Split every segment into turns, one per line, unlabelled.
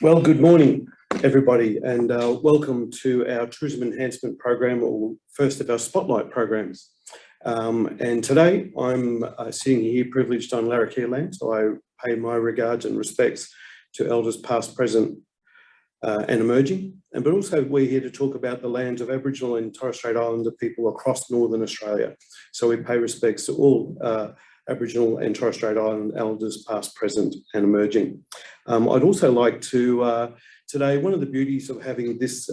Well, good morning, everybody, and welcome to our Tourism Enhancement program, or first of our Spotlight programs. And today I'm sitting here privileged on Larrakia land, so I pay my regards and respects to elders past, present and emerging. But also we're here to talk about the lands of Aboriginal and Torres Strait Islander people across Northern Australia. So we pay respects to all Aboriginal and Torres Strait Island elders past, present and emerging. I'd also like to, today, one of the beauties of having this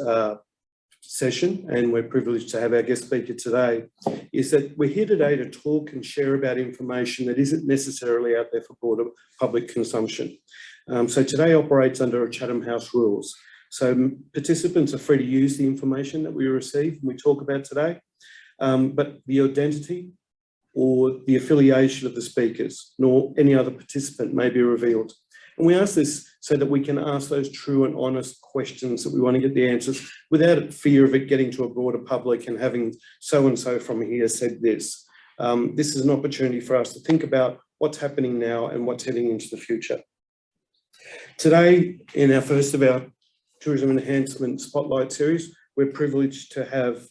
session, and we're privileged to have our guest speaker today, is that we're here today to talk and share about information that isn't necessarily out there for broader public consumption. So today operates under a Chatham House rules. So participants are free to use the information that we receive and we talk about today, but the identity or the affiliation of the speakers, nor any other participant may be revealed. And we ask this so that we can ask those true and honest questions that we want to get the answers without fear of it getting to a broader public and having so-and-so from here said this. This is an opportunity for us to think about what's happening now and what's heading into the future. Today, in our first of our Tourism Enhancement Spotlight series, we're privileged to have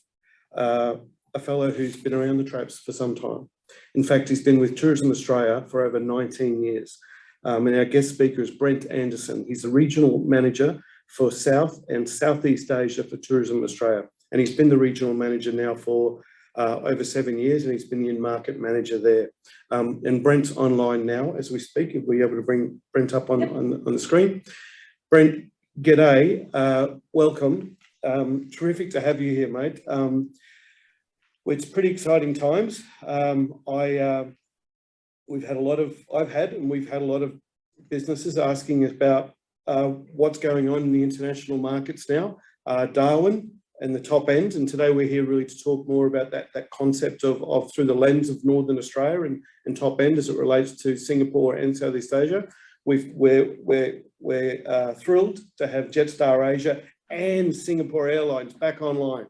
a fellow who's been around the traps for some time. In fact, he's been with Tourism Australia for over 19 years. And our guest speaker is Brent Anderson. He's the Regional Manager for South and Southeast Asia for Tourism Australia. And he's been the Regional Manager now for over 7 years, and he's been the in-market manager there. And Brent's online now as we speak. If we're able to bring Brent up on the screen. Brent, g'day, welcome. Terrific to have you here, mate. It's pretty exciting times. We've had a lot of businesses asking about what's going on in the international markets now, Darwin and the top end. And today we're here really to talk more about that concept of through the lens of Northern Australia and top end as it relates to Singapore and Southeast Asia. We're thrilled to have Jetstar Asia and Singapore Airlines back online,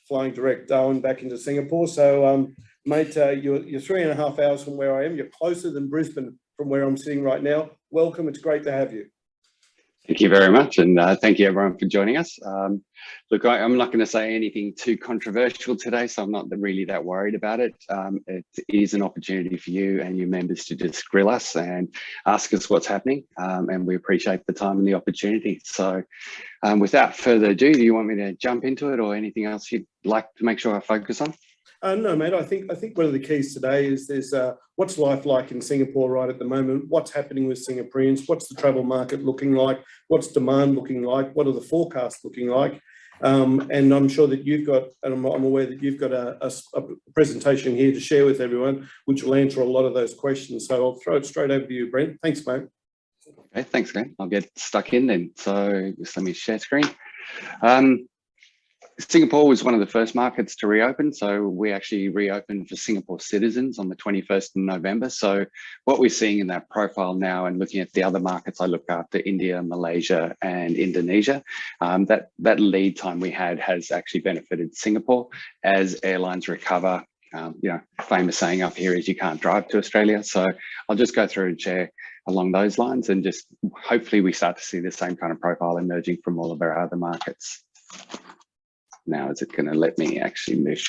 flying direct Darwin back into Singapore. So, mate, you're 3.5 hours from where I am. You're closer than Brisbane from where I'm sitting right now. Welcome. It's great to have you.
Thank you very much. And thank you everyone for joining us. Look, I'm not going to say anything too controversial today, so I'm not really that worried about it. It is an opportunity for you and your members to just grill us and ask us what's happening. And we appreciate the time and the opportunity. So without further ado, do you want me to jump into it or anything else you'd like to make sure I focus on?
No, mate, I think one of the keys today is there's what's life like in Singapore right at the moment, what's happening with Singaporeans, what's the travel market looking like, what's demand looking like, what are the forecasts looking like, and I'm sure that you've got, and I'm aware that you've got a presentation here to share with everyone, which will answer a lot of those questions. So I'll throw it straight over to you, Brent. Thanks, mate.
Okay, thanks, Glenn. I'll get stuck in then. So just let me share screen. Singapore was one of the first markets to reopen. So we actually reopened for Singapore citizens on the 21st of November. So what we're seeing in that profile now and looking at the other markets I look after, India, Malaysia and Indonesia, that lead time we had has actually benefited Singapore as airlines recover. Famous saying up here is you can't drive to Australia. So I'll just go through and share along those lines and just hopefully we start to see the same kind of profile emerging from all of our other markets. Now, is it going to let me actually move?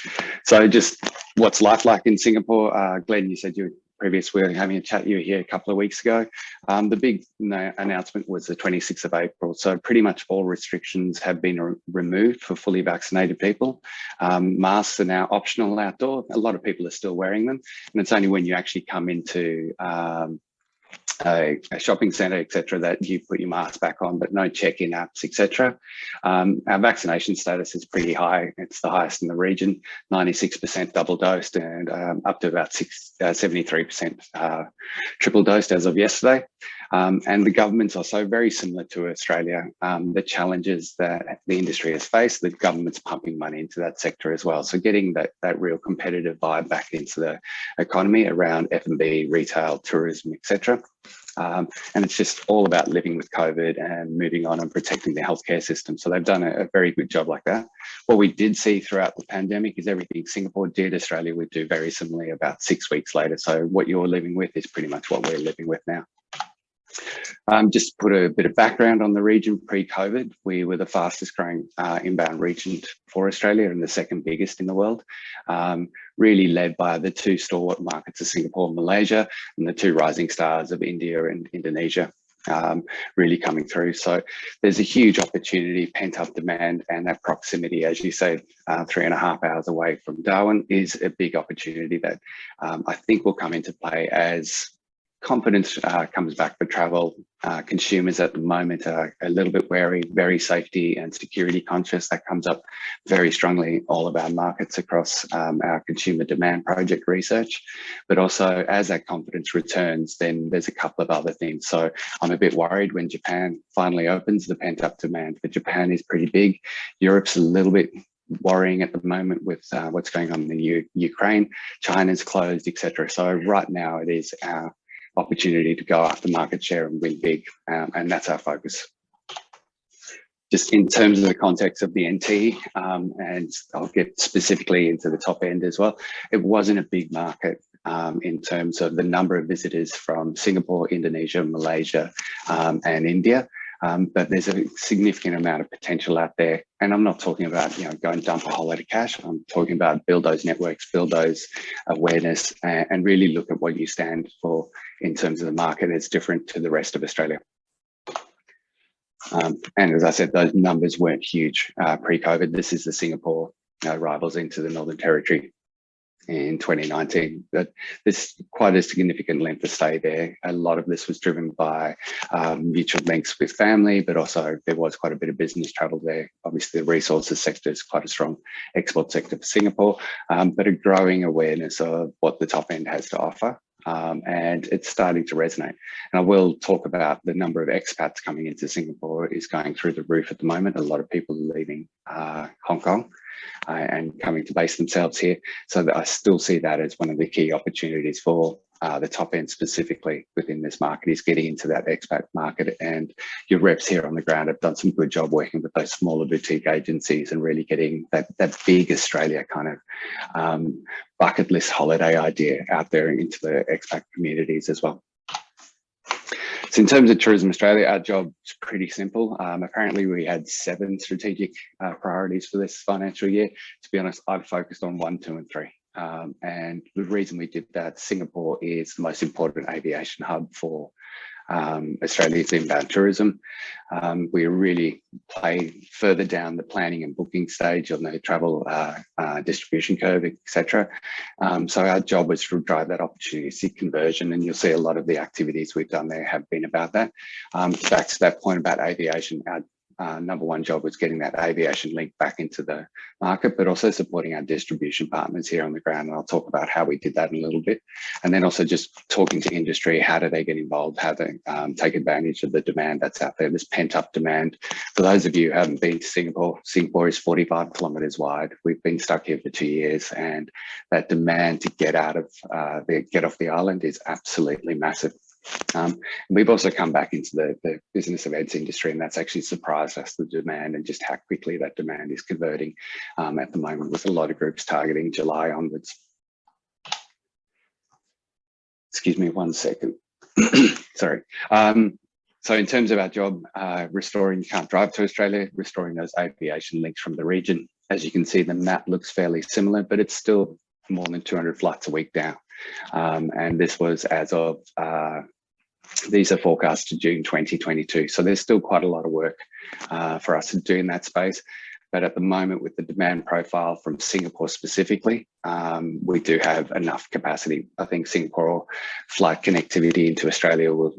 So just what's life like in Singapore? Glenn, you said we were having a chat, you were here a couple of weeks ago. The big announcement was the 26th of April. So pretty much all restrictions have been removed for fully vaccinated people. Masks are now optional outdoor. A lot of people are still wearing them. And it's only when you actually come into a shopping centre, etc., that you put your mask back on, but no check-in apps, etc. Our vaccination status is pretty high. It's the highest in the region, 96% double dosed and up to about 73% triple dosed as of yesterday. And the government's also very similar to Australia. The challenges that the industry has faced, the government's pumping money into that sector as well. So getting that real competitive vibe back into the economy around F&B, retail, tourism, etc. And it's just all about living with COVID and moving on and protecting the healthcare system. So they've done a very good job like that. What we did see throughout the pandemic is everything Singapore did, Australia would do very similarly about 6 weeks later. So what you're living with is pretty much what we're living with now. Just to put a bit of background on the region, pre-COVID, we were the fastest growing inbound region for Australia and the second biggest in the world, really led by the two stalwart markets of Singapore and Malaysia, and the two rising stars of India and Indonesia. Really coming through. So there's a huge opportunity, pent-up demand, and that proximity, as you say, 3.5 hours away from Darwin is a big opportunity that I think will come into play as confidence comes back for travel. Consumers at the moment are a little bit wary, very safety and security conscious. That comes up very strongly in all of our markets across our consumer demand project research. But also as that confidence returns, then there's a couple of other things. So I'm a bit worried when Japan finally opens. The pent-up demand for Japan is pretty big. Europe's a little bit worrying at the moment with what's going on in Ukraine. China's closed, etc. So right now it is our opportunity to go after market share and win big, and that's our focus. Just in terms of the context of the NT, and I'll get specifically into the top end as well, it wasn't a big market in terms of the number of visitors from Singapore, Indonesia, Malaysia, and India. But there's a significant amount of potential out there. And I'm not talking about, go and dump a whole lot of cash. I'm talking about build those networks, build those awareness, and really look at what you stand for in terms of the market. It's different to the rest of Australia. And as I said, those numbers weren't huge pre-COVID. This is the Singapore rivals into the Northern Territory in 2019, but there's quite a significant length of stay there. A lot of this was driven by mutual links with family, but also there was quite a bit of business travel there. Obviously, the resources sector is quite a strong export sector for Singapore, but a growing awareness of what the top end has to offer. And it's starting to resonate. And I will talk about the number of expats coming into Singapore is going through the roof at the moment. A lot of people are leaving Hong Kong and coming to base themselves here. So that I still see that as one of the key opportunities for the top end specifically within this market is getting into that expat market. And your reps here on the ground have done some good job working with those smaller boutique agencies and really getting that big Australia kind of bucket list holiday idea out there into the expat communities as well. So in terms of Tourism Australia, our job's pretty simple. Apparently we had 7 strategic priorities for this financial year. To be honest, I've focused on 1, 2, and 3. And the reason we did that, Singapore is the most important aviation hub for Australia's inbound tourism. We really play further down the planning and booking stage on the travel distribution curve, etc. So our job was to drive that opportunity conversion, and you'll see a lot of the activities we've done there have been about that. Back to that point about aviation, our number one job was getting that aviation link back into the market, but also supporting our distribution partners here on the ground. And I'll talk about how we did that in a little bit. And then also just talking to industry, how do they get involved, how they take advantage of the demand that's out there, this pent up demand. For those of you who haven't been to Singapore, Singapore is 45 kilometers wide. We've been stuck here for 2 years, and that demand to get out of get off the island is absolutely massive. We've also come back into the business events industry, and that's actually surprised us, the demand and just how quickly that demand is converting at the moment, with a lot of groups targeting July onwards. Excuse me 1 second. Sorry. So in terms of our job, restoring, you can't drive to Australia, restoring those aviation links from the region. As you can see, the map looks fairly similar, but it's still more than 200 flights a week now. And this was as of, these are forecast to June 2022. So there's still quite a lot of work for us to do in that space. But at the moment, with the demand profile from Singapore specifically, we do have enough capacity. I think Singapore flight connectivity into Australia will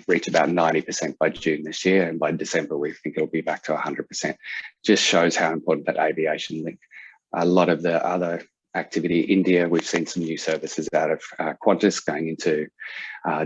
reach about 90% by June this year. And by December, we think it'll be back to 100%. Just shows how important that aviation link. A lot of the other activity, India, we've seen some new services out of Qantas going into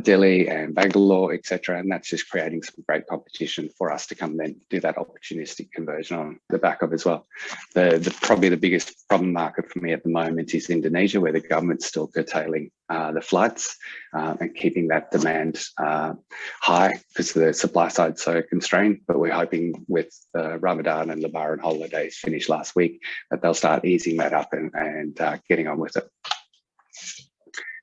Delhi and Bangalore, etc. And that's just creating some great competition for us to come then do that opportunistic conversion on the back of as well. Probably the biggest problem market for me at the moment is Indonesia, where the government's still curtailing the flights and keeping that demand high because the supply side's so constrained. But we're hoping with the Ramadan and Lebaran holidays finished last week that they'll start easing that up and getting on with it.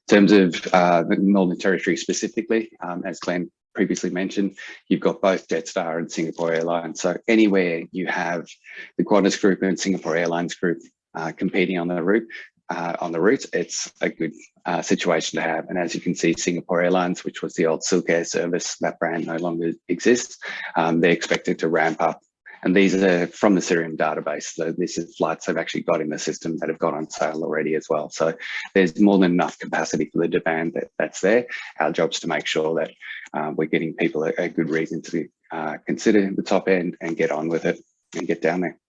In terms of the Northern Territory specifically, as Glenn previously mentioned, you've got both Jetstar and Singapore Airlines. So anywhere you have the Qantas Group and Singapore Airlines Group competing on the route, it's a good situation to have. And as you can see, Singapore Airlines, which was the old Silk Air service, that brand no longer exists. They're expected to ramp up. And these are from the Cirium database. So this is flights they've actually got in the system that have got on sale already as well. So there's more than enough capacity for the demand that's there. Our job's to make sure that we're getting people a good reason to consider the top end and get on with it and get down there.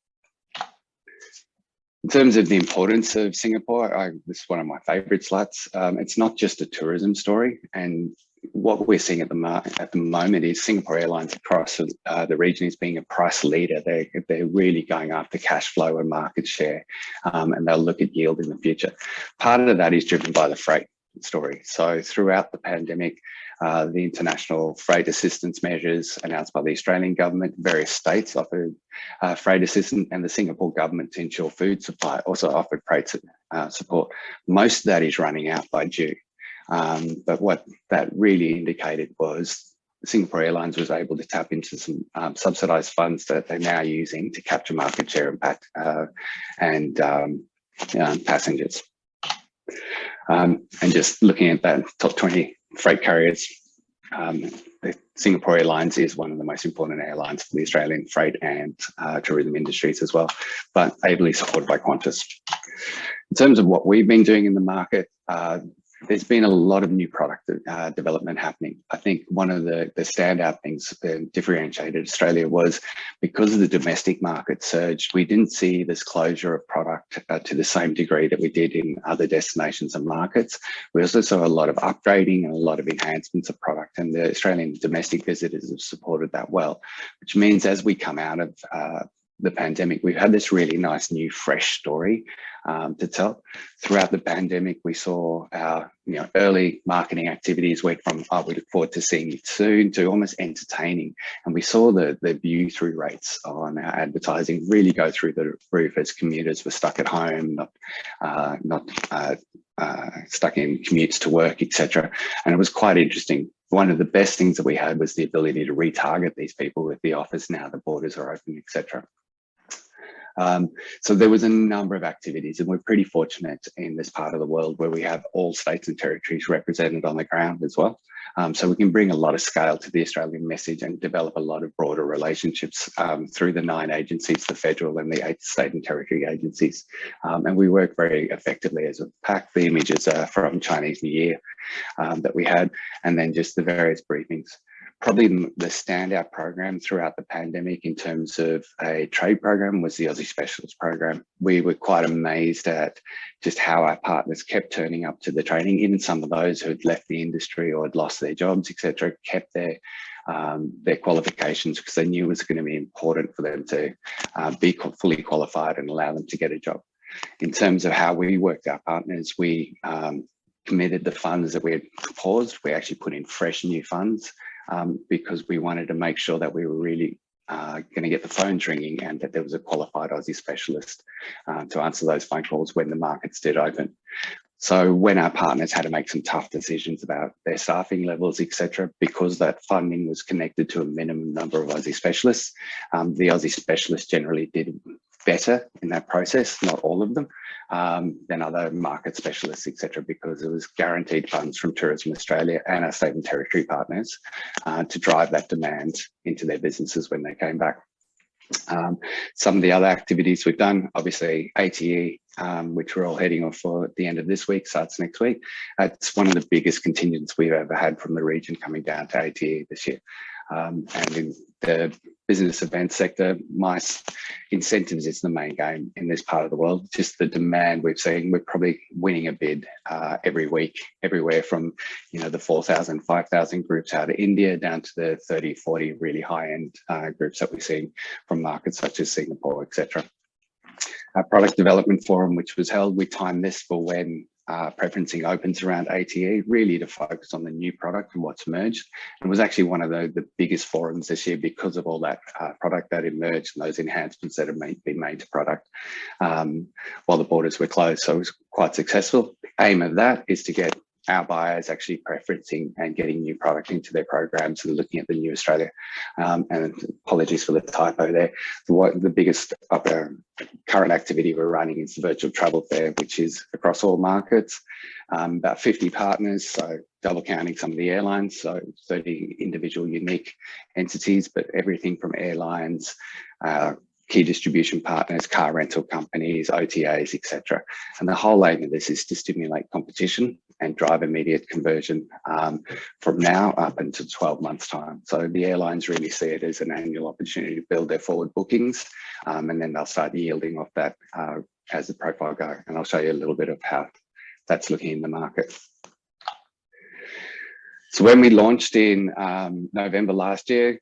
In terms of the importance of Singapore, this is one of my favorite slides. It's not just a tourism story, and what we're seeing at the moment is Singapore Airlines across the region is being a price leader. They're really going after cash flow and market share, and they'll look at yield in the future. Part of that is driven by the freight story. So throughout the pandemic, the international freight assistance measures announced by the Australian government, various states offered freight assistance, and the Singapore government, to ensure food supply, also offered freight support. Most of that is running out by June. But what that really indicated was Singapore Airlines was able to tap into some subsidised funds that they're now using to capture market share impact and passengers. And just looking at that top 20 freight carriers, Singapore Airlines is one of the most important airlines for the Australian freight and tourism industries as well, but ably supported by Qantas. In terms of what we've been doing in the market, there's been a lot of new product development happening. I think one of the standout things that differentiated Australia was because of the domestic market surge, we didn't see this closure of product to the same degree that we did in other destinations and markets. We also saw a lot of upgrading and a lot of enhancements of product, and the Australian domestic visitors have supported that well, which means as we come out of the pandemic, we've had this really nice new fresh story to tell. Throughout the pandemic, we saw our early marketing activities went from we look forward to seeing you soon to almost entertaining, and we saw the view through rates on our advertising really go through the roof as commuters were stuck at home, not stuck in commutes to work, etc. And it was quite interesting. One of the best things that we had was the ability to retarget these people with the offers now the borders are open, etc. So there was a number of activities, and we're pretty fortunate in this part of the world where we have all states and territories represented on the ground as well. So we can bring a lot of scale to the Australian message and develop a lot of broader relationships through the 9 agencies, the federal and the 8 state and territory agencies. And we work very effectively as a pack. The images are from Chinese New Year that we had, and then just the various briefings. Probably the standout program throughout the pandemic in terms of a trade program was the Aussie Specialist program. We were quite amazed at just how our partners kept turning up to the training. Even some of those who had left the industry or had lost their jobs, etc., kept their qualifications because they knew it was going to be important for them to be fully qualified and allow them to get a job. In terms of how we worked our partners, we committed the funds that we had paused. We actually put in fresh new funds because we wanted to make sure that we were really going to get the phones ringing and that there was a qualified Aussie specialist to answer those phone calls when the markets did open. So when our partners had to make some tough decisions about their staffing levels, etc., because that funding was connected to a minimum number of Aussie specialists, the Aussie specialists generally did better in that process, not all of them, than other market specialists, etc., because it was guaranteed funds from Tourism Australia and our state and territory partners to drive that demand into their businesses when they came back. Some of the other activities we've done, obviously ATE, which we're all heading off for at the end of this week, starts next week. It's one of the biggest contingents we've ever had from the region coming down to ATE this year. And in the business event sector, MICE incentives is the main game in this part of the world. Just the demand we've seen, we're probably winning a bid every week, everywhere from the 4,000, 5,000 groups out of India down to the 30, 40 really high-end groups that we've seen from markets such as Singapore, etc. Our product development forum, which was held, we timed this for when preferencing opens around ATE, really to focus on the new product and what's emerged. It was actually one of the biggest forums this year because of all that product that emerged and those enhancements that have been made to product while the borders were closed. So it was quite successful. The aim of that is to get our buyers actually preferencing and getting new product into their programs and looking at the new Australia. And apologies for the typo there. The biggest current activity we're running is the virtual travel fair, which is across all markets, about 50 partners, so double counting some of the airlines, so 30 individual unique entities, but everything from airlines, key distribution partners, car rental companies, OTAs, etc. And the whole aim of this is to stimulate competition and drive immediate conversion from now up until 12 months' time. So the airlines really see it as an annual opportunity to build their forward bookings, and then they'll start yielding off that as the profile go. And I'll show you a little bit of how that's looking in the market. So when we launched in November last year,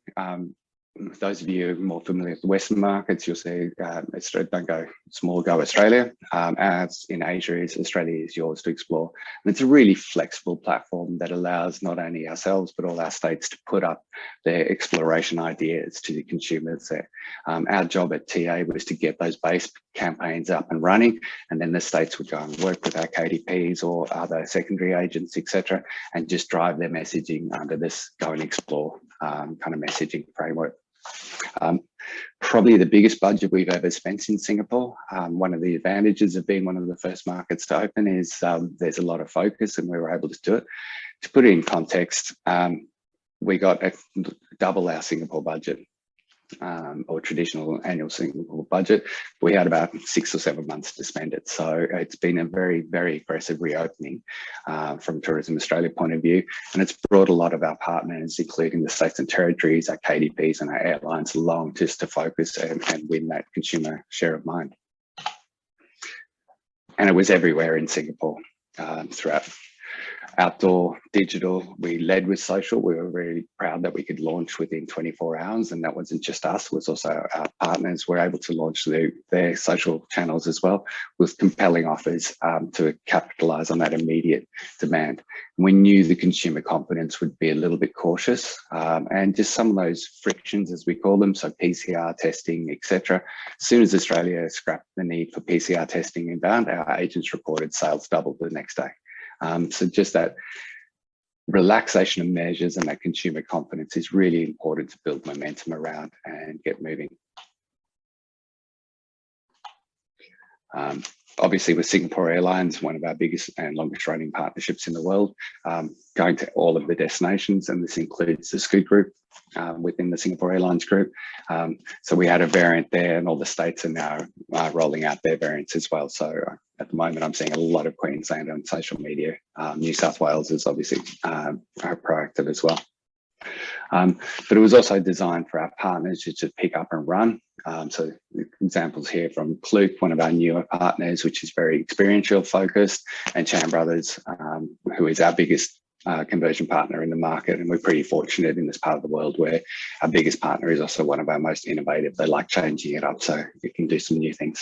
those of you more familiar with the Western markets, you'll see don't go small, go Australia. As in Asia is Australia is yours to explore. And it's a really flexible platform that allows not only ourselves, but all our states to put up their exploration ideas to the consumers there. Our job at TA was to get those base campaigns up and running, and then the states would go and work with our KDPs or other secondary agents, etc., and just drive their messaging under this go and explore kind of messaging framework. Probably the biggest budget we've ever spent in Singapore. One of the advantages of being one of the first markets to open is there's a lot of focus, and we were able to do it. To put it in context, we got double our Singapore budget, or traditional annual Singapore budget. We had about 6 or 7 months to spend it. So it's been a very, very aggressive reopening from Tourism Australia point of view. And it's brought a lot of our partners, including the states and territories, our KDPs and our airlines along just to focus and win that consumer share of mind. And it was everywhere in Singapore throughout. Outdoor, digital, we led with social. We were really proud that we could launch within 24 hours, and that wasn't just us, it was also our partners were able to launch their social channels as well with compelling offers to capitalize on that immediate demand. We knew the consumer confidence would be a little bit cautious, and just some of those frictions, as we call them, so PCR testing, etc. As soon as Australia scrapped the need for PCR testing inbound, our agents reported sales doubled the next day. So just that relaxation of measures and that consumer confidence is really important to build momentum around and get moving. Obviously with Singapore Airlines, one of our biggest and longest running partnerships in the world, going to all of the destinations, and this includes the Scoot group within the Singapore Airlines group. So we had a variant there, and all the states are now rolling out their variants as well. So at the moment, I'm seeing a lot of Queensland on social media. New South Wales is obviously proactive as well. But it was also designed for our partners to pick up and run. So examples here from Klook, one of our newer partners, which is very experiential focused, and Chan Brothers, who is our biggest conversion partner in the market. And we're pretty fortunate in this part of the world where our biggest partner is also one of our most innovative. They like changing it up so we can do some new things.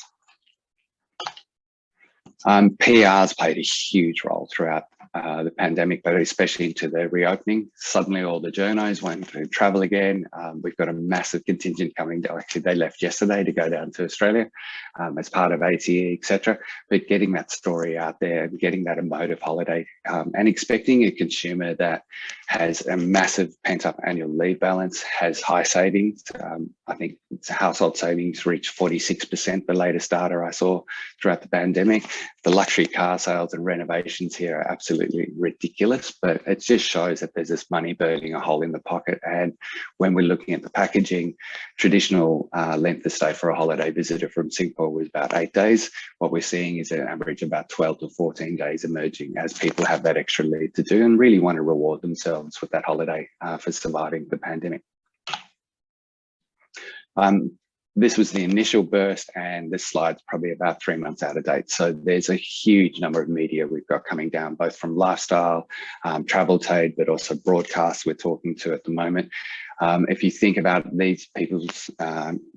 PR's played a huge role throughout the pandemic, but especially into the reopening. Suddenly all the journos went to travel again. We've got a massive contingent coming down. Actually, they left yesterday to go down to Australia as part of ATE, etc. But getting that story out there, getting that emotive holiday, and expecting a consumer that has a massive pent-up annual leave balance, has high savings. I think household savings reached 46%, the latest data I saw throughout the pandemic. The luxury car sales and renovations here are absolutely ridiculous, but it just shows that there's this money burning a hole in the pocket. And when we're looking at the packaging, traditional length of stay for a holiday visitor from Singapore was about 8 days. What we're seeing is an average of about 12 to 14 days emerging as people have that extra leave to do and really want to reward themselves with that holiday for surviving the pandemic. This was the initial burst, and this slide's probably about 3 months out of date. So there's a huge number of media we've got coming down, both from lifestyle, travel trade, but also broadcasts we're talking to at the moment. If you think about these people's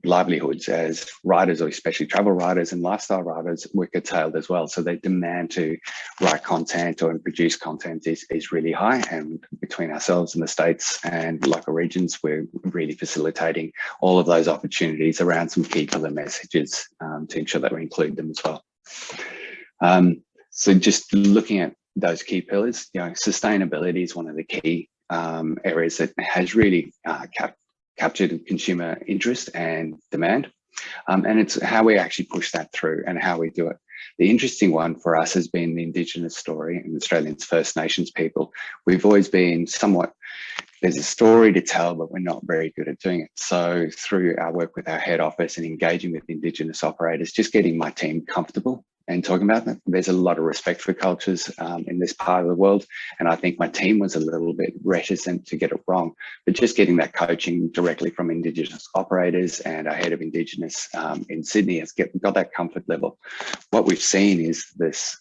livelihoods as riders, or especially travel riders and lifestyle riders, we're curtailed as well. So their demand to write content or produce content is really high. And between ourselves and the states and local regions, we're really facilitating all of those opportunities around some key pillar messages to ensure that we include them as well. So just looking at those key pillars. Sustainability is one of the key areas that has really captured consumer interest and demand. And it's how we actually push that through and how we do it. The interesting one for us has been the Indigenous story and Australians First Nations people. We've always been somewhat, there's a story to tell, but we're not very good at doing it. So through our work with our head office and engaging with Indigenous operators, just getting my team comfortable and talking about that. There's a lot of respect for cultures in this part of the world. And I think my team was a little bit reticent to get it wrong, but just getting that coaching directly from Indigenous operators and our head of Indigenous in Sydney has got that comfort level. What we've seen is this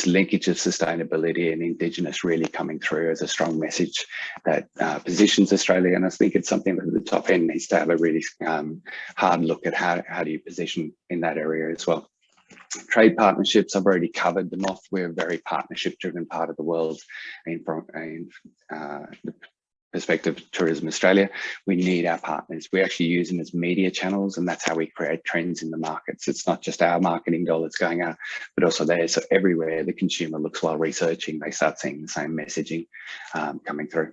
linkage of sustainability and Indigenous really coming through as a strong message that positions Australia. And I think it's something that the top end needs to have a really hard look at how do you position in that area as well. Trade partnerships, I've already covered them off. We're a very partnership-driven part of the world. And from the perspective of Tourism Australia, we need our partners. We actually use them as media channels, and that's how we create trends in the markets. It's not just our marketing dollars going out, but also theirs. So everywhere the consumer looks while researching, they start seeing the same messaging coming through.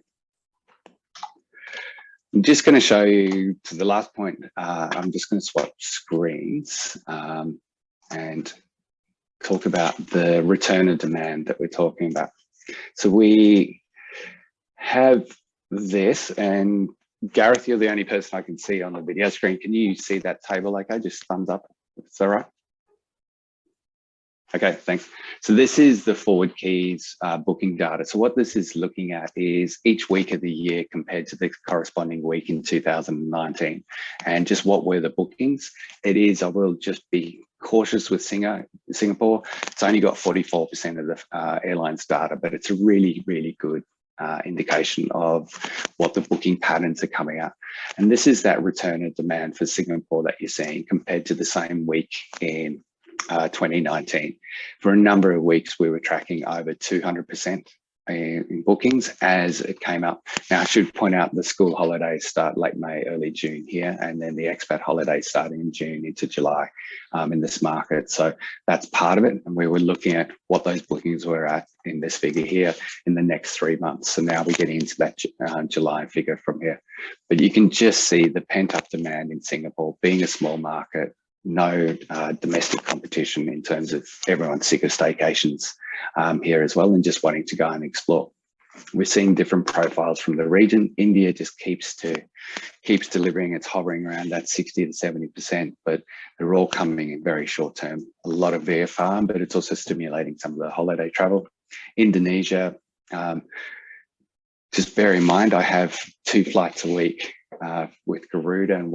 I'm just going to show you to the last point. I'm just going to swap screens and talk about the return of demand that we're talking about. So we have this, and Gareth, you're the only person I can see on the video screen. Can you see that table okay? Just thumbs up, is that right? Okay, thanks. So this is the forward keys booking data. So what this is looking at is each week of the year compared to the corresponding week in 2019. And just what were the bookings? It is, I will just be cautious with Singapore. It's only got 44% of the airlines data, but it's a really, really good indication of what the booking patterns are coming out. And this is that return of demand for Singapore that you're seeing compared to the same week in 2019. For a number of weeks, we were tracking over 200% in bookings as it came up. Now, I should point out the school holidays start late May, early June here, and then the expat holidays starting in June into July in this market. So that's part of it. And we were looking at what those bookings were at in this figure here in the next 3 months. So now we're getting into that July figure from here. But you can just see the pent-up demand in Singapore, being a small market, no domestic competition in terms of everyone's sick of staycations here as well and just wanting to go and explore. We're seeing different profiles from the region. India just keeps delivering. It's hovering around that 60 to 70%, but they're all coming in very short term. A lot of VFR, but it's also stimulating some of the holiday travel. Indonesia, just bear in mind, I have 2 flights a week with Garuda and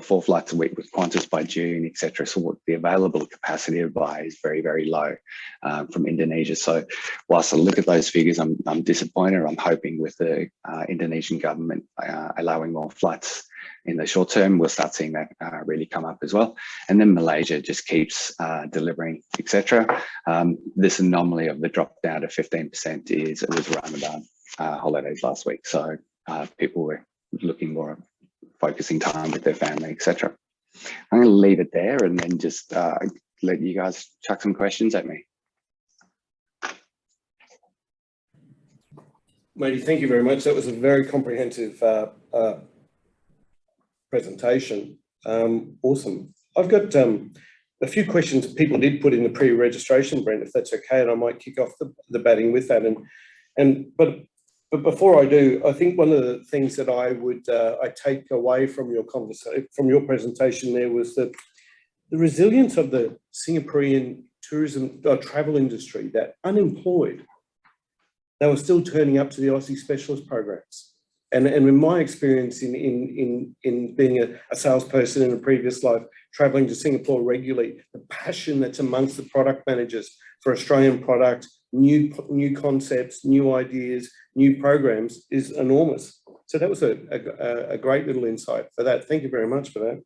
4 flights a week with Qantas by June, etc. So what the available capacity to buy is very, very low from Indonesia. So whilst I look at those figures, I'm disappointed. I'm hoping with the Indonesian government allowing more flights in the short term, we'll start seeing that really come up as well. And then Malaysia just keeps delivering, etc. This anomaly of the drop down to 15% is it was Ramadan holidays last week. So people were looking more focusing time with their family, etc. I'm going to leave it there and then just let you guys chuck some questions at me.
Matey, thank you very much. That was a very comprehensive presentation. Awesome. I've got a few questions people did put in the pre-registration, Brent, if that's okay, and I might kick off the batting with that. But before I do, I think one of the things that I take away from your conversation, from your presentation there, was that the resilience of the Singaporean tourism travel industry, that unemployed, they were still turning up to the Aussie specialist programs. And in my experience in being a salesperson in a previous life, traveling to Singapore regularly, the passion that's amongst the product managers for Australian product, new concepts, new ideas, new programs is enormous. So that was a great little insight for that. Thank you very much for that.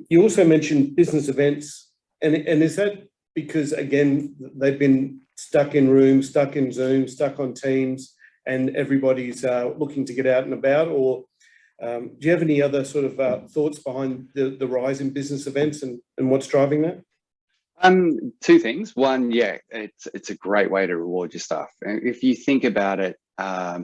You also mentioned business events, and is that because, again, they've been stuck in rooms, stuck in Zoom, stuck on Teams, and everybody's looking to get out and about? Or do you have any other sort of thoughts behind the rise in business events and what's driving that?
Two things. One, yeah, it's a great way to reward your staff. And if you think about it, I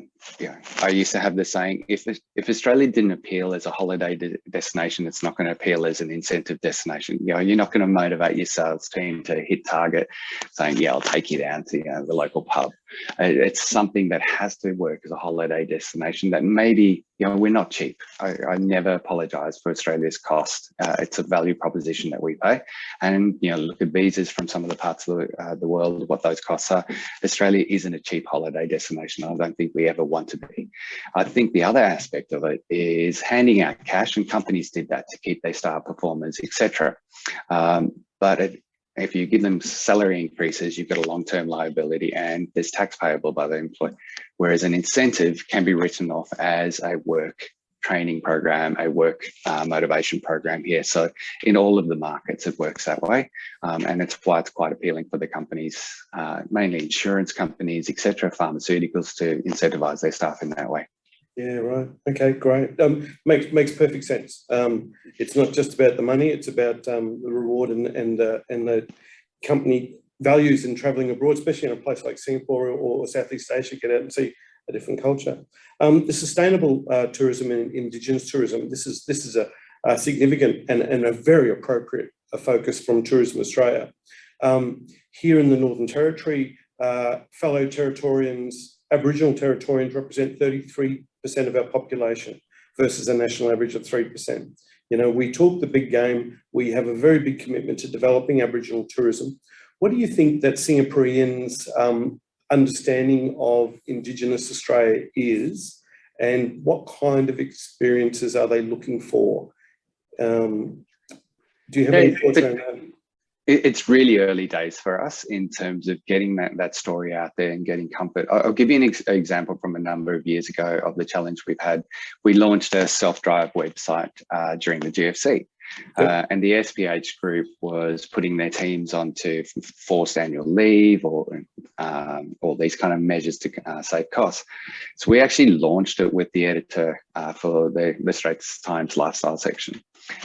used to have the saying: if Australia didn't appeal as a holiday destination, it's not going to appeal as an incentive destination. You're not going to motivate your sales team to hit target, saying, "Yeah, I'll take you down to the local pub." It's something that has to work as a holiday destination. That maybe we're not cheap. I never apologise for Australia's cost. It's a value proposition that we pay, and look at visas from some of the parts of the world, what those costs are. Australia isn't a cheap holiday destination. I don't think we ever want to be. I think the other aspect of it is handing out cash, and companies did that to keep their star performers, etc. But if you give them salary increases, you've got a long-term liability and there's tax payable by the employer. Whereas an incentive can be written off as a work training program, a work motivation program here. So in all of the markets, it works that way. And it's why it's quite appealing for the companies, mainly insurance companies, etc., pharmaceuticals, to incentivize their staff in that way.
Yeah, right. Okay, great. Makes perfect sense. It's not just about the money; it's about the reward and the company values in travelling abroad, especially in a place like Singapore or Southeast Asia. Get out and see a different culture. The sustainable tourism and Indigenous tourism. This is a significant and a very appropriate focus from Tourism Australia. Here in the Northern Territory, fellow Territorians, Aboriginal Territorians represent 33% of our population versus a national average of 3%. We talk the big game. We have a very big commitment to developing Aboriginal tourism. What do you think that Singaporeans' understanding of Indigenous Australia is, and what kind of experiences are they looking for? Do you have any thoughts around that?
It's really early days for us in terms of getting that story out there and getting comfort. I'll give you an example from a number of years ago of the challenge we've had. We launched a self-drive website during the GFC. And the SPH group was putting their teams onto forced annual leave or all these kind of measures to save costs. So we actually launched it with the editor for the Straits Times lifestyle section.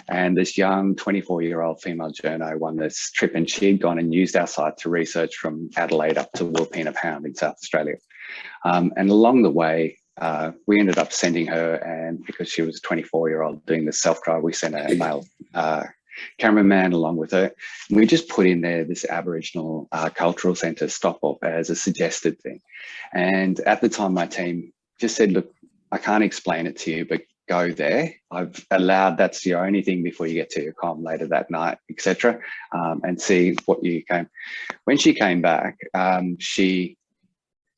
And this young 24-year-old female journo won this trip, and she'd gone and used our site to research from Adelaide up to Wilpena Pound in South Australia. And along the way, we ended up sending her, and because she was a 24-year-old doing the self-drive, we sent a male cameraman along with her. And we just put in there this Aboriginal cultural centre stop-off as a suggested thing. And at the time, my team just said, look, I can't explain it to you, but go there. I've allowed that's the only thing before you get to your comm later that night, etc., and see what you came. When she came back, she,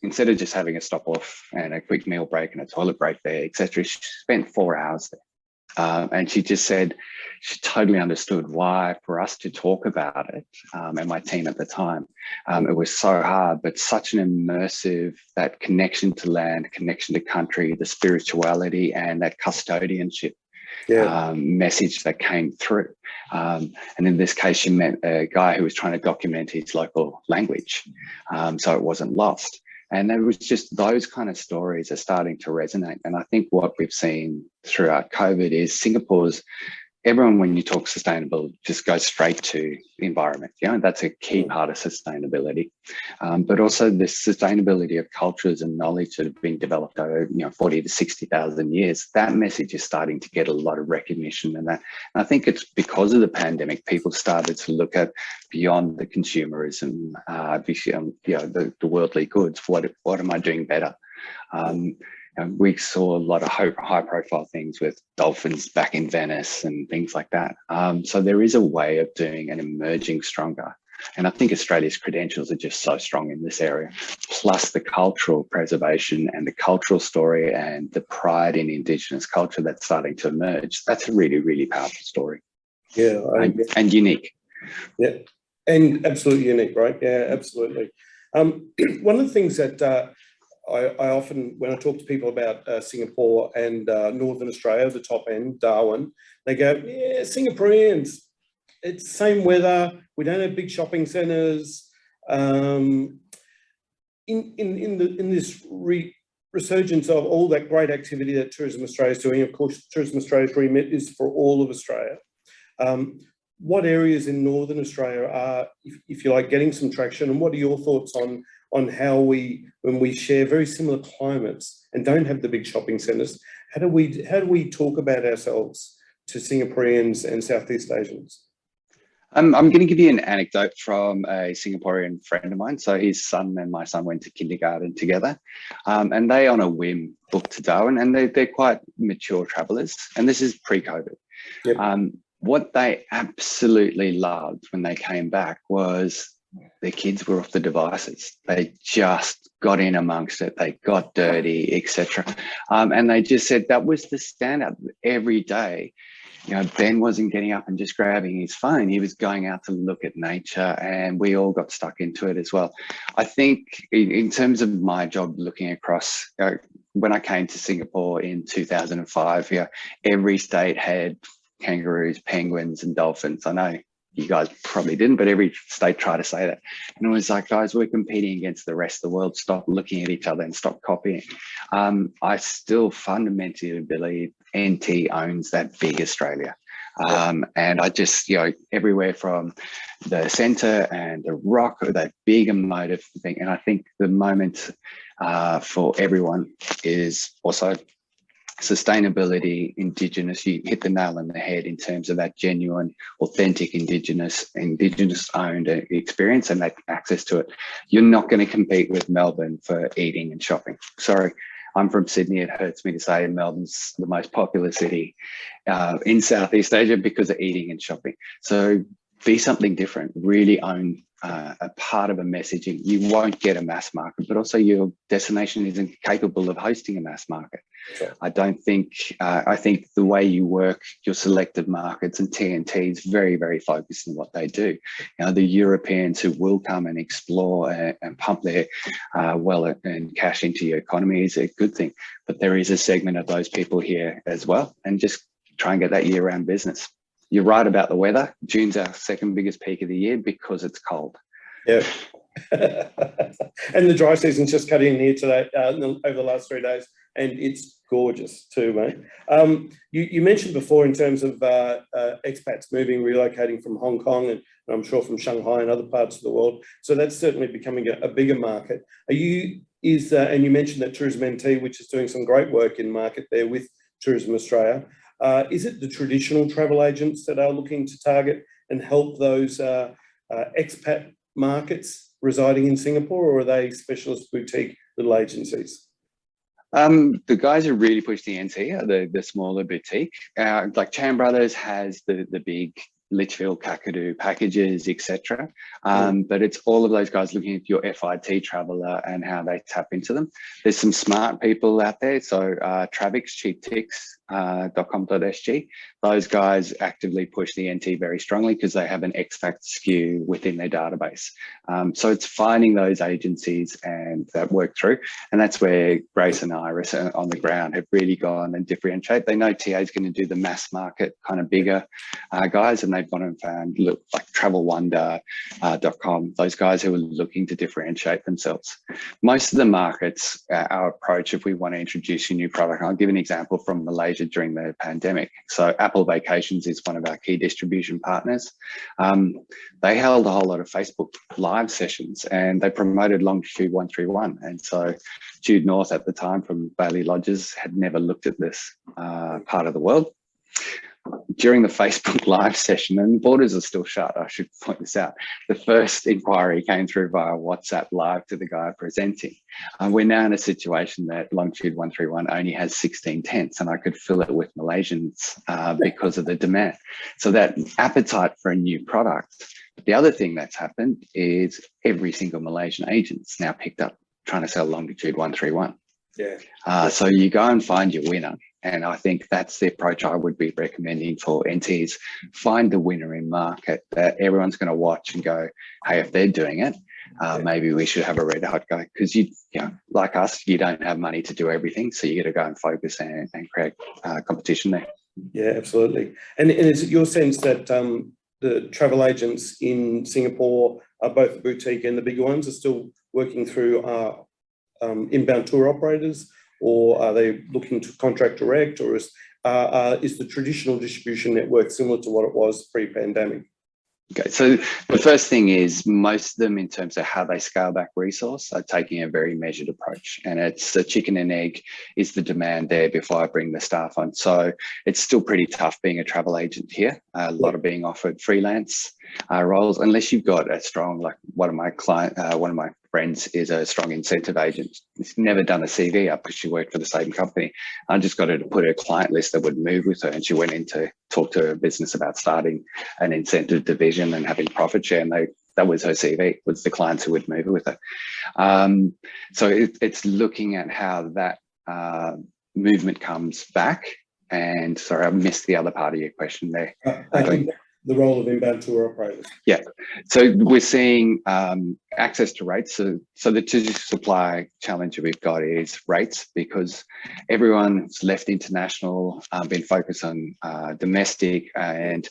instead of just having a stop off and a quick meal break and a toilet break there, etc., she spent 4 hours there. And she just said she totally understood why, for us to talk about it, and my team at the time, it was so hard, but such an immersive, that connection to land, connection to country, the spirituality and that custodianship message that came through. And in this case, she met a guy who was trying to document his local language, so it wasn't lost. And it was just those kind of stories are starting to resonate. And I think what we've seen throughout COVID is Singapore's, everyone, when you talk sustainable, just goes straight to the environment. That's a key part of sustainability. But also the sustainability of cultures and knowledge that have been developed over 40 to 60,000 years. That message is starting to get a lot of recognition, and I think it's because of the pandemic, people started to look at beyond the consumerism, the worldly goods. What am I doing better? And we saw a lot of high-profile things with dolphins back in Venice and things like that. So there is a way of doing and emerging stronger. And I think Australia's credentials are just so strong in this area, plus the cultural preservation and the cultural story and the pride in Indigenous culture that's starting to emerge. That's a really, really powerful story.
Yeah.
And unique.
Yeah, and absolutely unique, right? Yeah, absolutely. One of the things that I often, when I talk to people about Singapore and Northern Australia, the top end, Darwin, they go, yeah, Singaporeans, it's the same weather. We don't have big shopping centres. In this resurgence of all that great activity that Tourism Australia is doing, of course, Tourism Australia's remit is for all of Australia. what areas in Northern Australia are, if you like, getting some traction, and what are your thoughts on how when we share very similar climates and don't have the big shopping centres, how do we talk about ourselves to Singaporeans and Southeast Asians?
I'm going to give you an anecdote from a Singaporean friend of mine. So his son and my son went to kindergarten together, and they on a whim booked to Darwin, and they're quite mature travellers. And this is pre-COVID.
Yep.
What they absolutely loved when they came back was their kids were off the devices. They just got in amongst it. They got dirty, etc. And they just said that was the standout every day. You know, Ben wasn't getting up and just grabbing his phone. He was going out to look at nature, and we all got stuck into it as well. I think in terms of my job looking across, when I came to Singapore in 2005, every state had kangaroos, penguins, and dolphins. I know you guys probably didn't, but every state tried to say that. And it was like, guys, we're competing against the rest of the world. Stop looking at each other and stop copying. I still fundamentally believe NT owns that big Australia. And I just, everywhere from the centre and the rock, that big emotive thing. And I think the moment for everyone is also sustainability, Indigenous. You hit the nail on the head in terms of that genuine, authentic Indigenous owned experience and that access to it. You're not going to compete with Melbourne for eating and shopping. Sorry, I'm from Sydney. It hurts me to say Melbourne's the most popular city in Southeast Asia because of eating and shopping. So be something different, really own a part of a messaging. You won't get a mass market, but also your destination isn't capable of hosting a mass market. Sure. I think the way you work your selective markets, and TNT is very, very focused on what they do. The Europeans who will come and explore and pump their wallet and cash into your economy is a good thing. But there is a segment of those people here as well, and just try and get that year-round business. You're right about the weather. June's our second biggest peak of the year because it's cold.
Yeah. And the dry season's just cut in here today, over the last 3 days, and it's gorgeous too, mate. You mentioned before in terms of expats moving, relocating from Hong Kong, and I'm sure from Shanghai and other parts of the world. So that's certainly becoming a bigger market. And you mentioned that Tourism NT, which is doing some great work in market there with Tourism Australia. Is it the traditional travel agents that are looking to target and help those expat markets residing in Singapore, or are they specialist boutique little agencies?
The guys who really push the NT are the smaller boutique. Like Chan Brothers has the big Litchfield, Kakadu packages, etc. But it's all of those guys looking at your FIT traveller and how they tap into them. There's some smart people out there. So Travix, cheaptix.com.sg. Those guys actively push the NT very strongly because they have an expat skew within their database. So it's finding those agencies and that work through. And that's where Grace and Iris on the ground have really gone and differentiate. They know TA is going to do the mass market kind of bigger guys, and they've gone and found like travelwonder.com, those guys who are looking to differentiate themselves. Most of the markets, our approach, if we want to introduce a new product, I'll give an example from Malaysia during the pandemic. So Apple Vacations is one of our key distribution partners. They held a whole lot of Facebook live sessions and they promoted Longitude 131. And so Jude North at the time from Bailey Lodges had never looked at this part of the world. During the Facebook live session, and the borders are still shut, I should point this out, the first inquiry came through via WhatsApp live to the guy presenting. We're now in a situation that Longitude 131 only has 16 tents, and I could fill it with Malaysians because of the demand. So that appetite for a new product. The other thing that's happened is every single Malaysian agent's now picked up trying to sell Longitude 131. Yeah. So you go and find your winner. And I think that's the approach I would be recommending for NTs. Find the winner in market that everyone's going to watch and go, hey, if they're doing it, maybe we should have a red hot go. Because you know, like us, you don't have money to do everything. So you got to go and focus and create competition there.
Yeah, absolutely. And is it your sense that the travel agents in Singapore, both the boutique and the bigger ones, are still working through inbound tour operators? Or are they looking to contract direct, or is the traditional distribution network similar to what it was pre-pandemic?
Okay, so the first thing is most of them, in terms of how they scale back resource, are taking a very measured approach, and it's a chicken and egg. Is the demand there before I bring the staff on? So it's still pretty tough being a travel agent here. A lot of being offered freelance roles, unless you've got a strong, like one of my friends is a strong incentive agent. She's never done a CV up because she worked for the same company. I just got her to put her client list that would move with her, and she went in to talk to her business about starting an incentive division and having profit share, and that was her CV, was the clients who would move with her. So it's looking at how that movement comes back. And sorry, I missed the other part of your question there.
I think the role of inbound tour operators.
Yeah, so we're seeing access to rates. So the supply challenge that we've got is rates, because everyone's left international, been focused on domestic, and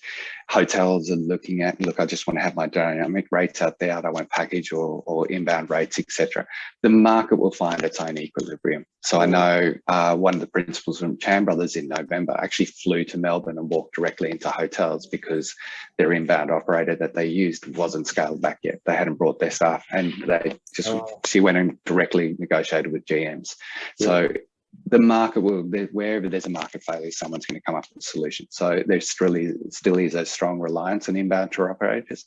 hotels are looking at, look, I just want to have my dynamic rates out there. I don't want package or inbound rates, etc. The market will find its own equilibrium. So I know one of the principals from Chan Brothers in November actually flew to Melbourne and walked directly into hotels because their inbound operator that they used wasn't scaled back yet. They hadn't brought their staff, and she went and directly negotiated with GMs. So the market will, wherever there's a market failure, someone's going to come up with a solution. So there still is a strong reliance on inbound tour operators.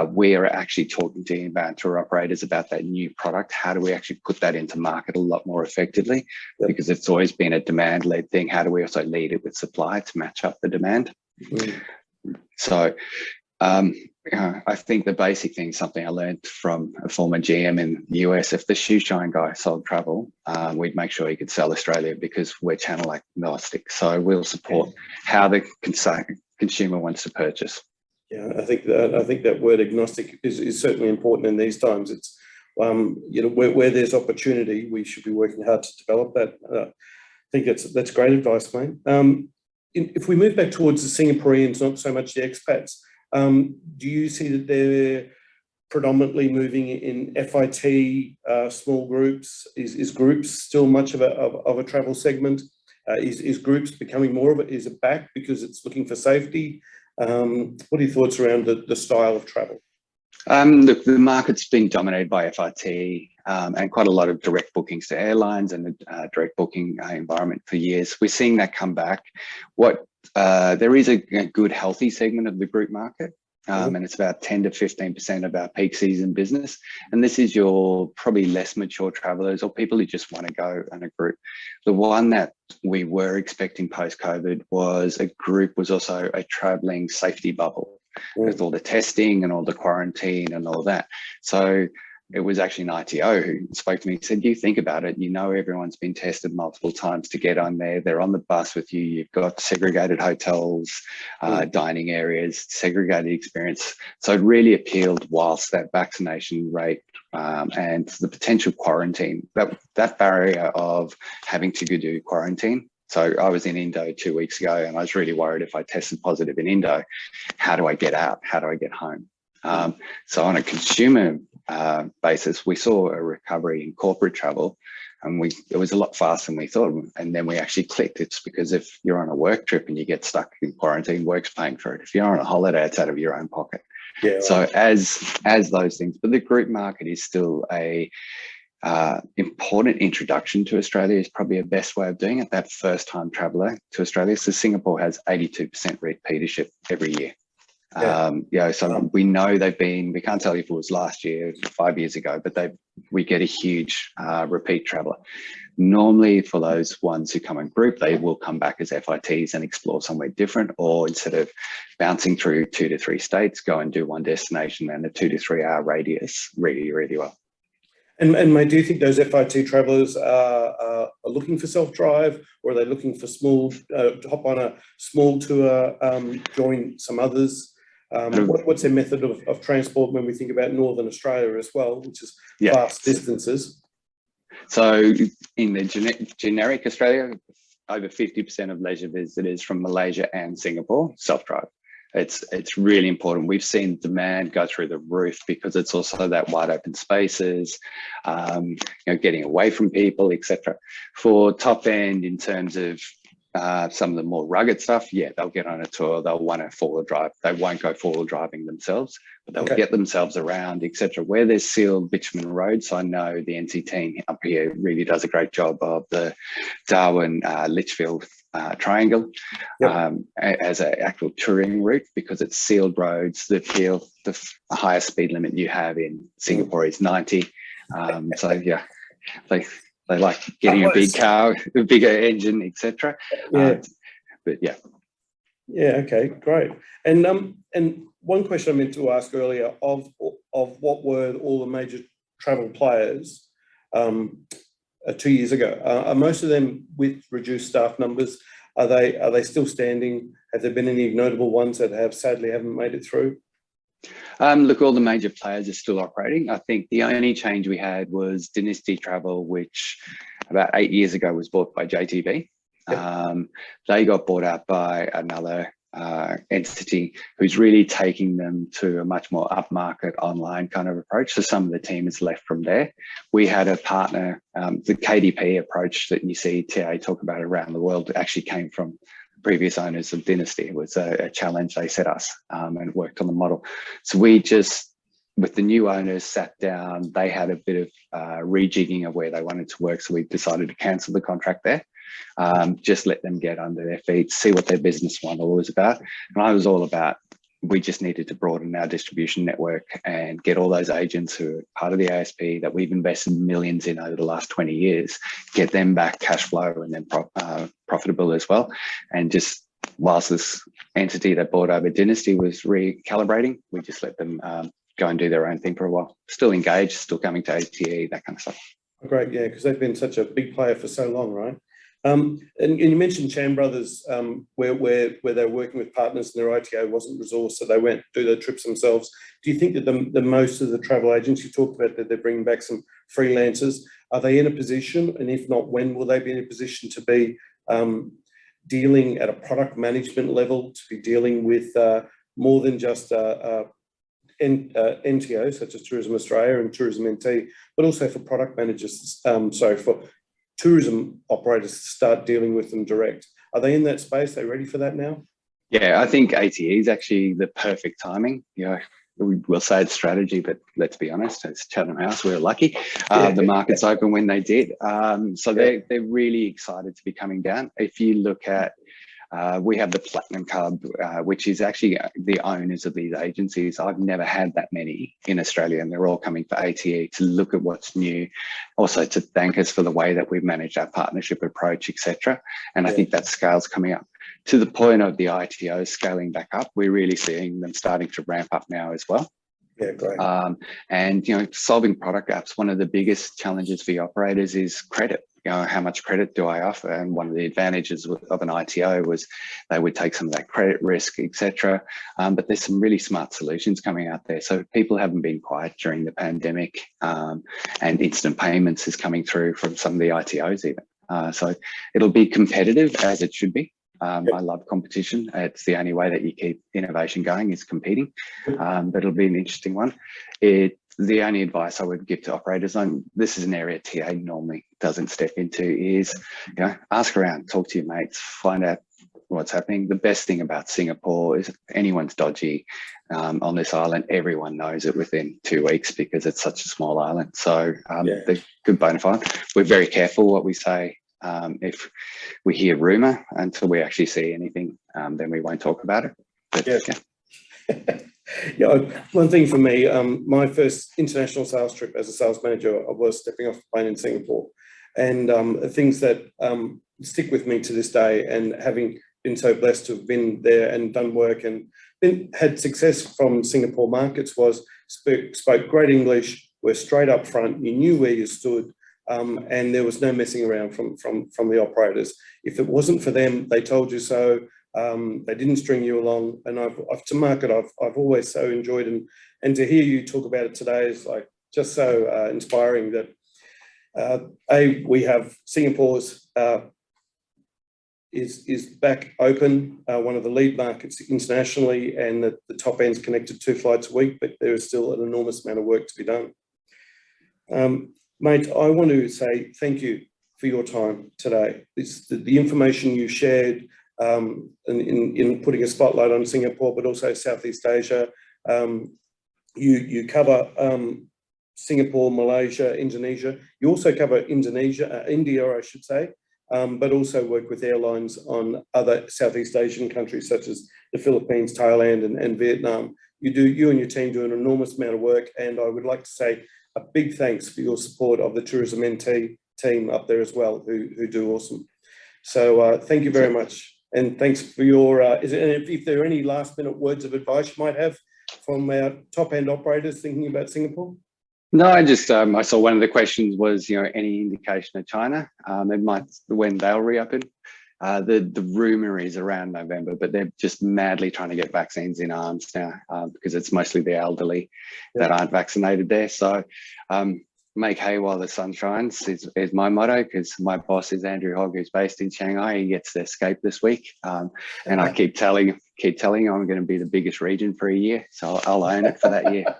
We are actually talking to inbound tour operators about that new product. How do we actually put that into market a lot more effectively? Because it's always been a demand-led thing. How do we also lead it with supply to match up the demand? So I think the basic thing, something I learned from a former GM in the US, if the shoe shine guy sold travel, we'd make sure he could sell Australia, because we're channel agnostic. So we'll support how the consumer wants to purchase.
Yeah, I think that word agnostic is certainly important in these times. It's where there's opportunity, we should be working hard to develop that. I think that's great advice, mate. If we move back towards the Singaporeans, not so much the expats, do you see that they're predominantly moving in FIT, small groups? Is groups still much of a travel segment? Is groups becoming more of it? Is it back because it's looking for safety? What are your thoughts around the style of travel?
Look, the market's been dominated by FIT and quite a lot of direct bookings to airlines and the direct booking environment for years. We're seeing that come back. There is a good, healthy segment of the group market, and it's about 10 to 15% of our peak season business. And this is your probably less mature travelers or people who just want to go in a group. The one that we were expecting post-COVID was also a traveling safety bubble with all the testing and all the quarantine and all that. So it was actually an ITO who spoke to me. He said, you think about it, everyone's been tested multiple times to get on there. They're on the bus with you. You've got segregated hotels, dining areas, segregated experience. So it really appealed, whilst that vaccination rate and the potential quarantine, that barrier of having to go do quarantine. So I was in Indo 2 weeks ago, and I was really worried if I tested positive in Indo, how do I get out? How do I get home? So on a consumer basis, we saw a recovery in corporate travel, and it was a lot faster than we thought. And then we actually clicked. It's because if you're on a work trip and you get stuck in quarantine, work's paying for it. If you're on a holiday, it's out of your own pocket. Yeah, right. So as those things, but the group market is still a important introduction to Australia, is probably a best way of doing it. That first time traveller to Australia. So Singapore has 82% repeatership every year. So we know we can't tell you if it was last year, 5 years ago, but we get a huge repeat traveller. Normally for those ones who come in group, they will come back as FITs and explore somewhere different, or instead of bouncing through 2 to 3 states, go and do one destination and a 2 to 3 hour radius really, really well.
And mate, do you think those FIT travellers are looking for self-drive, or are they looking for to hop on a small tour, join some others? What's their method of transport when we think about Northern Australia as well, which is vast distances?
So in the generic Australia, over 50% of leisure visitors from Malaysia and Singapore self-drive. It's really important. We've seen demand go through the roof because it's also that wide open spaces, getting away from people, etc. For top end, in terms of some of the more rugged stuff, yeah, they'll get on a tour, they'll want to four-wheel drive. They won't go four-wheel driving themselves, but they'll get themselves around, etc. Where there's sealed bitumen roads, I know the NC team up here really does a great job of the Darwin Litchfield triangle as an actual touring route, because it's sealed roads. The highest speed limit you have in Singapore is 90. So yeah, they like getting a big car, a bigger engine, etc. But yeah.
Yeah. Okay. Great. And one question I meant to ask earlier of what were all the major travel players 2 years ago? Are most of them with reduced staff numbers? Are they still standing? Have there been any notable ones that sadly haven't made it through?
Look, all the major players are still operating. I think the only change we had was Dynasty Travel, which about 8 years ago was bought by JTB. They got bought out by another entity who's really taking them to a much more upmarket online kind of approach. So some of the team is left from there. We had a partner, the KDP approach that you see TA talk about around the world actually came from previous owners of Dynasty. It was a challenge they set us and worked on the model. So we just, with the new owners, sat down. They had a bit of rejigging of where they wanted to work. So we decided to cancel the contract there. Just let them get under their feet, see what their business model was about. And I was all about, we just needed to broaden our distribution network and get all those agents who are part of the ASP that we've invested millions in over the last 20 years, get them back cash flow and then profitable as well. And just whilst this entity that bought over Dynasty was recalibrating, we just let them go and do their own thing for a while. Still engaged, still coming to ATE, that kind of stuff.
Great, yeah, because they've been such a big player for so long, right? And you mentioned Chan Brothers, where they're working with partners and their ITO wasn't resourced, so they went do their trips themselves. Do you think that the most of the travel agents, you talked about that they're bringing back some freelancers, are they in a position, and if not, when will they be in a position to be dealing at a product management level, to be dealing with more than just NTOs such as Tourism Australia and Tourism NT, but also for product managers, for tourism operators to start dealing with them direct? Are they in that space? Are they ready for that now?
Yeah, I think ATE is actually the perfect timing. You know, we'll say it's strategy, but let's be honest, it's Chatham House. We were lucky. The market's open when they did. So they're really excited to be coming down. If you look at, we have the Platinum Club, which is actually the owners of these agencies. I've never had that many in Australia, and they're all coming for ATE to look at what's new, also to thank us for the way that we've managed our partnership approach, etc. And I think that scale's coming up. To the point of the ITOs scaling back up, we're really seeing them starting to ramp up now as well.
Yeah, great.
And, you know, solving product gaps, one of the biggest challenges for the operators is credit. You know, how much credit do I offer? And one of the advantages of an ITO was they would take some of that credit risk, etc. But there's some really smart solutions coming out there. So people haven't been quiet during the pandemic, and instant payments is coming through from some of the ITOs even. So it'll be competitive, as it should be. I love competition. It's the only way that you keep innovation going, is competing. But it'll be an interesting one. The only advice I would give to operators on this is an area TA normally doesn't step into is, you know, ask around, talk to your mates, find out what's happening. The best thing about Singapore is anyone's dodgy on this island, everyone knows it within 2 weeks because it's such a small island. So they're good bona fide. We're very careful what we say. If we hear rumor, until we actually see anything, then we won't talk about it. But,
one thing for me, my first international sales trip as a sales manager, I was stepping off the plane in Singapore, and things that stick with me to this day, and having been so blessed to have been there and done work and had success from Singapore markets, was spoke great English, were straight up front, you knew where you stood. And there was no messing around from the operators. If it wasn't for them, they told you so. They didn't string you along. And to market, I've always so enjoyed, and to hear you talk about it today is like just so inspiring. That we have Singapore's is back open, one of the lead markets internationally, and the top end's connected 2 flights a week, but there is still an enormous amount of work to be done. Mate, I want to say thank you for your time today. It's the information you shared in putting a spotlight on Singapore, but also Southeast Asia. You cover Singapore, Malaysia, Indonesia. You also cover India, I should say, but also work with airlines on other Southeast Asian countries such as the Philippines, Thailand, and Vietnam. You and your team do an enormous amount of work, and I would like to say a big thanks for your support of the Tourism NT team up there as well, who do awesome. So thank you very much, and thanks for your. If there are any last minute words of advice you might have from our top end operators thinking about Singapore.
No, I saw one of the questions was, any indication of China, it might, when they'll reopen. The rumor is around November, but they're just madly trying to get vaccines in arms now because it's mostly the elderly that aren't vaccinated there. So make hay while the sun shines is my motto, because my boss is Andrew Hogg, who's based in Shanghai. He gets to escape this week. And I keep telling him I'm going to be the biggest region for a year. So I'll own it for that year.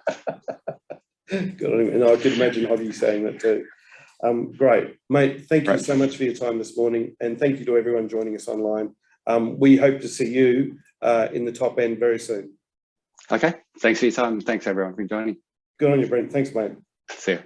Good on him. And I could imagine Hoggy saying that too. Great, mate. Thank you so much for your time this morning, and thank you to everyone joining us online. We hope to see you in the top end very soon.
Okay, thanks for your time. Thanks everyone for joining.
Good on you, Brent. Thanks, mate.
See you.